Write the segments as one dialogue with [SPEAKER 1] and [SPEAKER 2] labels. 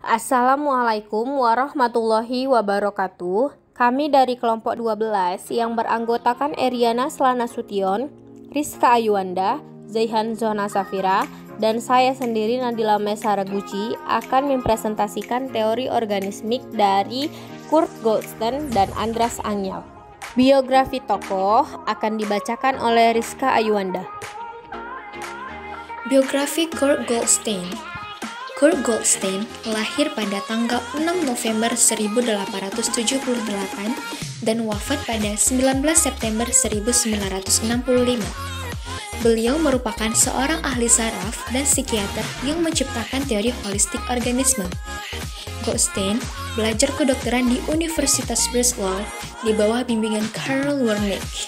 [SPEAKER 1] Assalamualaikum warahmatullahi wabarakatuh. Kami dari kelompok 12 yang beranggotakan Eriana Selanasution, Rizka Ayuanda, Zaihan Zona Safira, dan saya sendiri Nadila Mesaraguchi akan mempresentasikan teori organismik dari Kurt Goldstein dan Andreas Angel. Biografi tokoh akan dibacakan oleh Rizka Ayuanda.
[SPEAKER 2] Biografi Kurt Goldstein. Kurt Goldstein lahir pada tanggal 6 November 1878 dan wafat pada 19 September 1965. Beliau merupakan seorang ahli saraf dan psikiater yang menciptakan teori holistik organisme. Goldstein belajar kedokteran di Universitas Breslau di bawah bimbingan Karl Wernicke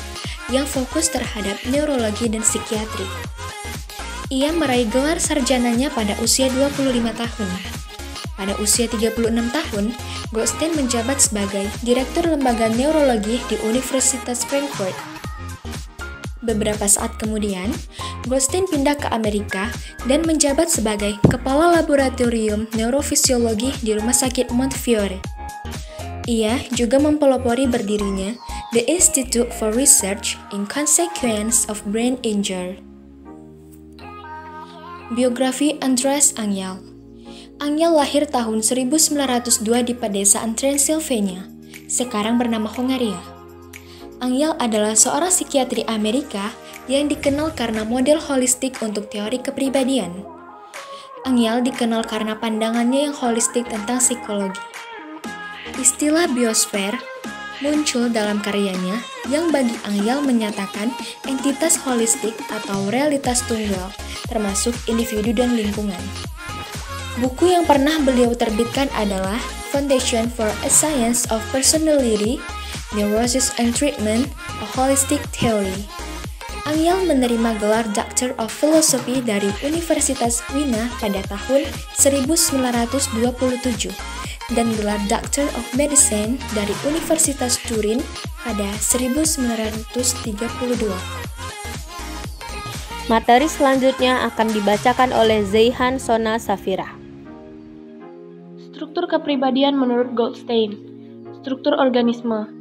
[SPEAKER 2] yang fokus terhadap neurologi dan psikiatri. Ia meraih gelar sarjananya pada usia 25 tahun. Pada usia 36 tahun, Goldstein menjabat sebagai Direktur Lembaga Neurologi di Universitas Frankfurt. Beberapa saat kemudian, Goldstein pindah ke Amerika dan menjabat sebagai Kepala Laboratorium Neurofisiologi di Rumah Sakit Montefiore. Ia juga mempelopori berdirinya The Institute for Research in Consequences of Brain Injury. Biografi Andreas Angel. Angel lahir tahun 1902 di pedesaan Transylvania, sekarang bernama Hongaria. Angel adalah seorang psikiatri Amerika yang dikenal karena model holistik untuk teori kepribadian. Angel dikenal karena pandangannya yang holistik tentang psikologi. Istilah biosfer muncul dalam karyanya yang bagi Angel menyatakan entitas holistik atau realitas tunggal, termasuk individu dan lingkungan. Buku yang pernah beliau terbitkan adalah Foundation for a Science of Personality, Neurosis and Treatment, a Holistic Theory. Angel menerima gelar Doctor of Philosophy dari Universitas Wina pada tahun 1927 dan gelar Doctor of Medicine dari Universitas Turin pada 1932.
[SPEAKER 1] Materi selanjutnya akan dibacakan oleh Zaihan Zona Safira.
[SPEAKER 3] Struktur kepribadian menurut Goldstein. Struktur organisme.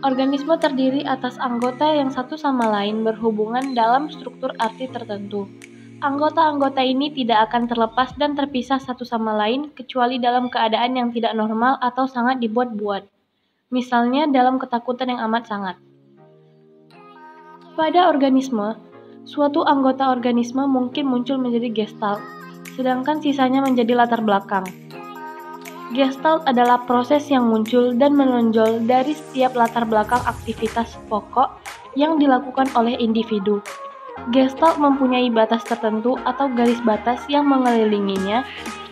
[SPEAKER 3] Organisme terdiri atas anggota yang satu sama lain berhubungan dalam struktur arti tertentu. Anggota-anggota ini tidak akan terlepas dan terpisah satu sama lain kecuali dalam keadaan yang tidak normal atau sangat dibuat-buat. Misalnya dalam ketakutan yang amat sangat. Pada organisme, suatu anggota organisme mungkin muncul menjadi gestalt, sedangkan sisanya menjadi latar belakang. Gestalt adalah proses yang muncul dan menonjol dari setiap latar belakang aktivitas pokok yang dilakukan oleh individu. Gestalt mempunyai batas tertentu atau garis batas yang mengelilinginya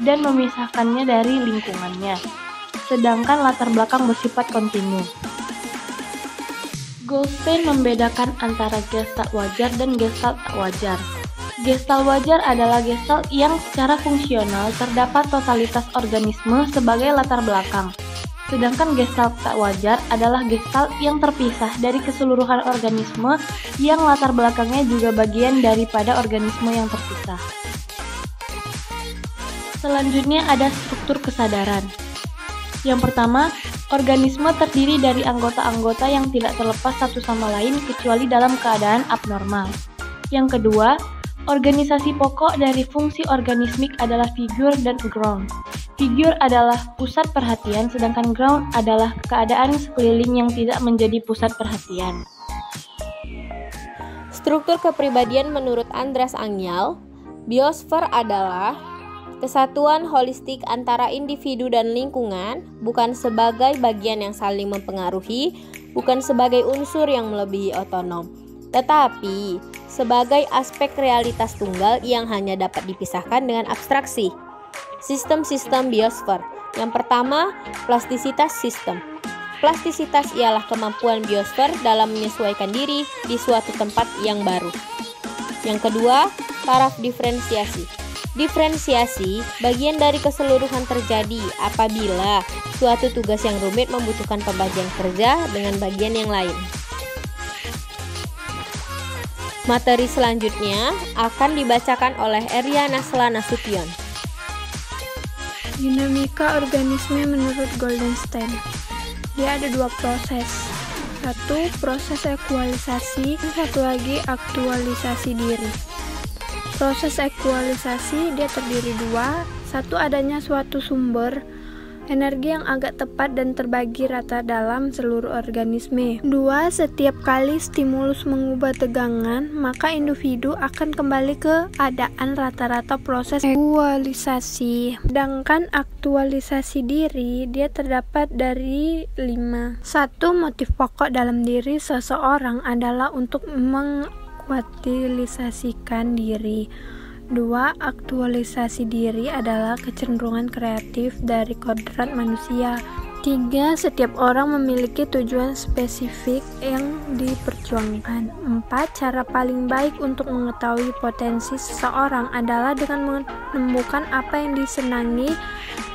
[SPEAKER 3] dan memisahkannya dari lingkungannya, sedangkan latar belakang bersifat kontinu. Goldstein membedakan antara gestalt wajar dan gestalt tak wajar. Gestalt wajar adalah gestalt yang secara fungsional terdapat totalitas organisme sebagai latar belakang. Sedangkan gestalt tak wajar adalah gestalt yang terpisah dari keseluruhan organisme yang latar belakangnya juga bagian daripada organisme yang terpisah. Selanjutnya ada struktur kesadaran. Yang pertama, organisme terdiri dari anggota-anggota yang tidak terlepas satu sama lain kecuali dalam keadaan abnormal. Yang kedua, organisasi pokok dari fungsi organismik adalah figure dan ground. Figure adalah pusat perhatian, sedangkan ground adalah keadaan sekeliling yang tidak menjadi pusat perhatian.
[SPEAKER 1] Struktur kepribadian menurut Andreas Angel. Biosfer adalah kesatuan holistik antara individu dan lingkungan, bukan sebagai bagian yang saling mempengaruhi, bukan sebagai unsur yang melebihi otonom, tetapi sebagai aspek realitas tunggal yang hanya dapat dipisahkan dengan abstraksi. Sistem-sistem biosfer. Yang pertama, plastisitas sistem. Plastisitas ialah kemampuan biosfer dalam menyesuaikan diri di suatu tempat yang baru. Yang kedua, taraf diferensiasi. Diferensiasi bagian dari keseluruhan terjadi apabila suatu tugas yang rumit membutuhkan pembagian kerja dengan bagian yang lain. Materi selanjutnya akan dibacakan oleh Eriana Selanasution.
[SPEAKER 4] Dinamika organisme menurut Goldenstein. Dia ada dua proses. Satu, proses ekualisasi, dan satu lagi aktualisasi diri. Proses ekualisasi dia terdiri dua. Satu, adanya suatu sumber energi yang agak tepat dan terbagi rata dalam seluruh organisme. Dua, setiap kali stimulus mengubah tegangan, maka individu akan kembali ke keadaan rata-rata proses ekualisasi. Sedangkan aktualisasi diri, dia terdapat dari 5. Satu, motif pokok dalam diri seseorang adalah untuk mengaktualisasikan diri. 2. Aktualisasi diri adalah kecenderungan kreatif dari kodrat manusia. 3. Setiap orang memiliki tujuan spesifik yang diperjuangkan. 4. Cara paling baik untuk mengetahui potensi seseorang adalah dengan menemukan apa yang disenangi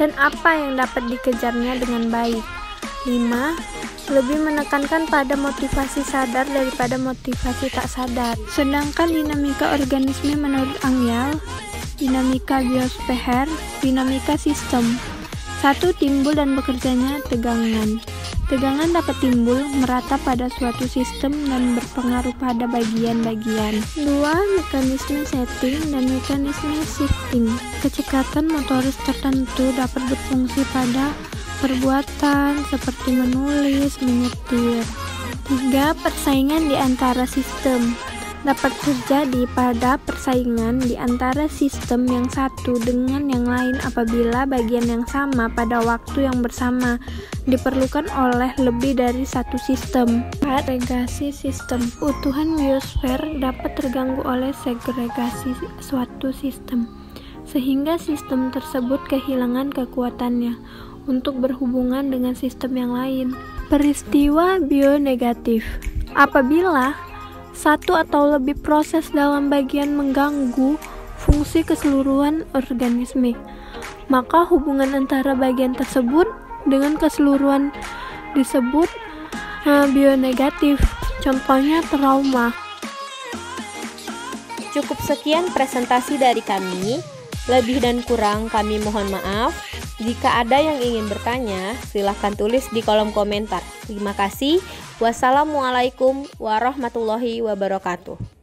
[SPEAKER 4] dan apa yang dapat dikejarnya dengan baik. 5. Lebih menekankan pada motivasi sadar daripada motivasi tak sadar. Sedangkan dinamika organisme menurut Engel, dinamika biosfer, dinamika sistem. 1. Timbul dan bekerjanya tegangan. Tegangan dapat timbul merata pada suatu sistem dan berpengaruh pada bagian-bagian. 2. Mekanisme setting dan mekanisme shifting. Kecepatan motoris tertentu dapat berfungsi pada perbuatan seperti menulis, menyetir. 3. Persaingan di antara sistem. Dapat terjadi pada persaingan di antara sistem yang satu dengan yang lain apabila bagian yang sama pada waktu yang bersama diperlukan oleh lebih dari satu sistem. 4. Segregasi sistem. Utuhan biosfer dapat terganggu oleh segregasi suatu sistem, sehingga sistem tersebut kehilangan kekuatannya untuk berhubungan dengan sistem yang lain. Peristiwa bionegatif. Apabila satu atau lebih proses dalam bagian mengganggu fungsi keseluruhan organisme, maka hubungan antara bagian tersebut dengan keseluruhan disebut bionegatif. Contohnya trauma.
[SPEAKER 1] Cukup sekian presentasi dari kami. Lebih dan kurang kami mohon maaf. Jika ada yang ingin bertanya, silahkan tulis di kolom komentar. Terima kasih. Wassalamualaikum warahmatullahi wabarakatuh.